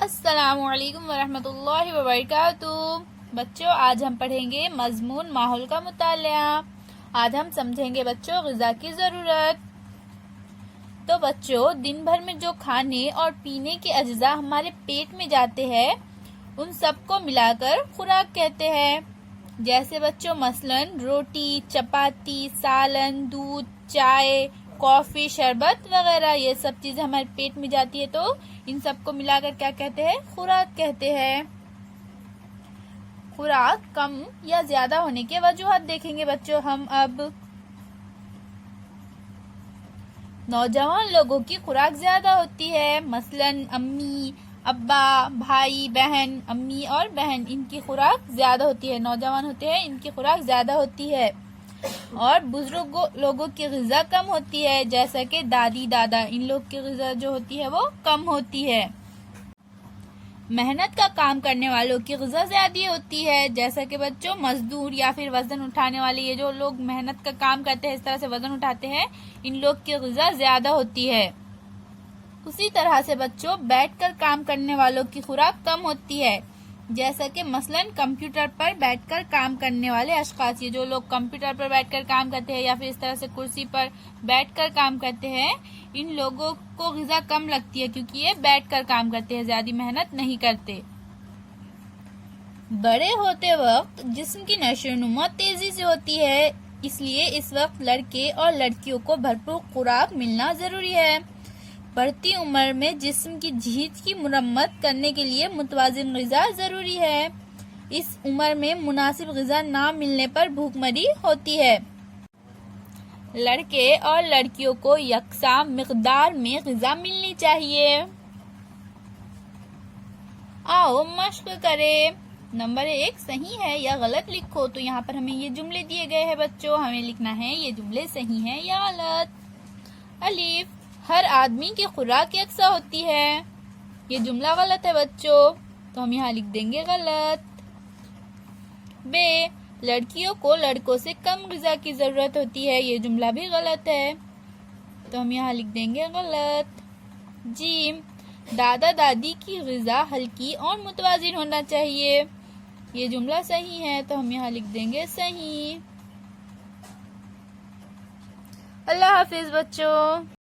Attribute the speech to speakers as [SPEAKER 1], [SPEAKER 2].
[SPEAKER 1] السلام علیکم ورحمۃ اللہ وبرکاتہ۔ بچوں، آج ہم پڑھیں گے مضمون ماحول کا مطالعہ۔ آج ہم سمجھیں گے بچوں غذا کی ضرورت۔ تو بچوں، دن بھر میں جو کھانے اور پینے کے اجزاء ہمارے پیٹ میں جاتے ہیں ان سب کو ملا کر خوراک کہتے ہیں۔ جیسے بچوں مثلاً روٹی، چپاتی، سالن، دودھ، چائے، کافی، شربت وغیرہ، یہ سب چیزیں ہمارے پیٹ میں جاتی ہے تو ان سب کو ملا کر کیا کہتے ہیں؟ خوراک کہتے ہیں۔ خوراک کم یا زیادہ ہونے کے وجوہات دیکھیں گے بچوں ہم اب۔ نوجوان لوگوں کی خوراک زیادہ ہوتی ہے، مثلاً امی، ابا، بھائی، بہن، امی اور بہن، ان کی خوراک زیادہ ہوتی ہے۔ نوجوان ہوتے ہیں ان کی خوراک زیادہ ہوتی ہے۔ اور بزرگ لوگوں کی غذا کم ہوتی ہے، جیسا کہ دادی، دادا، ان لوگ کی غذا جو ہوتی ہے وہ کم ہوتی ہے۔ محنت کا کام کرنے والوں کی غذا زیادہ ہوتی ہے، جیسا کہ بچوں مزدور یا پھر وزن اٹھانے والے، یہ جو لوگ محنت کا کام کرتے ہیں، اس طرح سے وزن اٹھاتے ہیں، ان لوگ کی غذا زیادہ ہوتی ہے۔ اسی طرح سے بچوں بیٹھ کر کام کرنے والوں کی خوراک کم ہوتی ہے، جیسا کہ مثلاً کمپیوٹر پر بیٹھ کر کام کرنے والے اشخاص، یہ جو لوگ کمپیوٹر پر بیٹھ کر کام کرتے ہیں یا پھر اس طرح سے کرسی پر بیٹھ کر کام کرتے ہیں، ان لوگوں کو غذا کم لگتی ہے کیونکہ یہ بیٹھ کر کام کرتے ہیں، زیادہ محنت نہیں کرتے۔ بڑے ہوتے وقت جسم کی نشو و نما تیزی سے ہوتی ہے، اس لیے اس وقت لڑکے اور لڑکیوں کو بھرپور خوراک ملنا ضروری ہے۔ بڑھتی عمر میں جسم کی جھیج کی مرمت کرنے کے لیے متوازن غذا ضروری ہے۔ اس عمر میں مناسب غذا نہ ملنے پر بھوک مری ہوتی ہے۔ لڑکے اور لڑکیوں کو یکساں مقدار میں غذا ملنی چاہیے۔ آؤ مشق کریں۔ نمبر 1 صحیح ہے یا غلط لکھو۔ تو یہاں پر ہمیں یہ جملے دیے گئے ہیں بچوں، ہمیں لکھنا ہے یہ جملے صحیح ہیں یا غلط۔ الف، ہر آدمی کی خوراک یکساں ہوتی ہے، یہ جملہ غلط ہے بچوں، تو ہم یہاں لکھ دیں گے غلط۔ ب، لڑکیوں کو لڑکوں سے کم غذا کی ضرورت ہوتی ہے، یہ جملہ بھی غلط ہے، تو ہم یہاں لکھ دیں گے غلط۔ ج، دادا دادی کی غذا ہلکی اور متوازن ہونا چاہیے، یہ جملہ صحیح ہے، تو ہم یہاں لکھ دیں گے صحیح۔ اللہ حافظ بچوں۔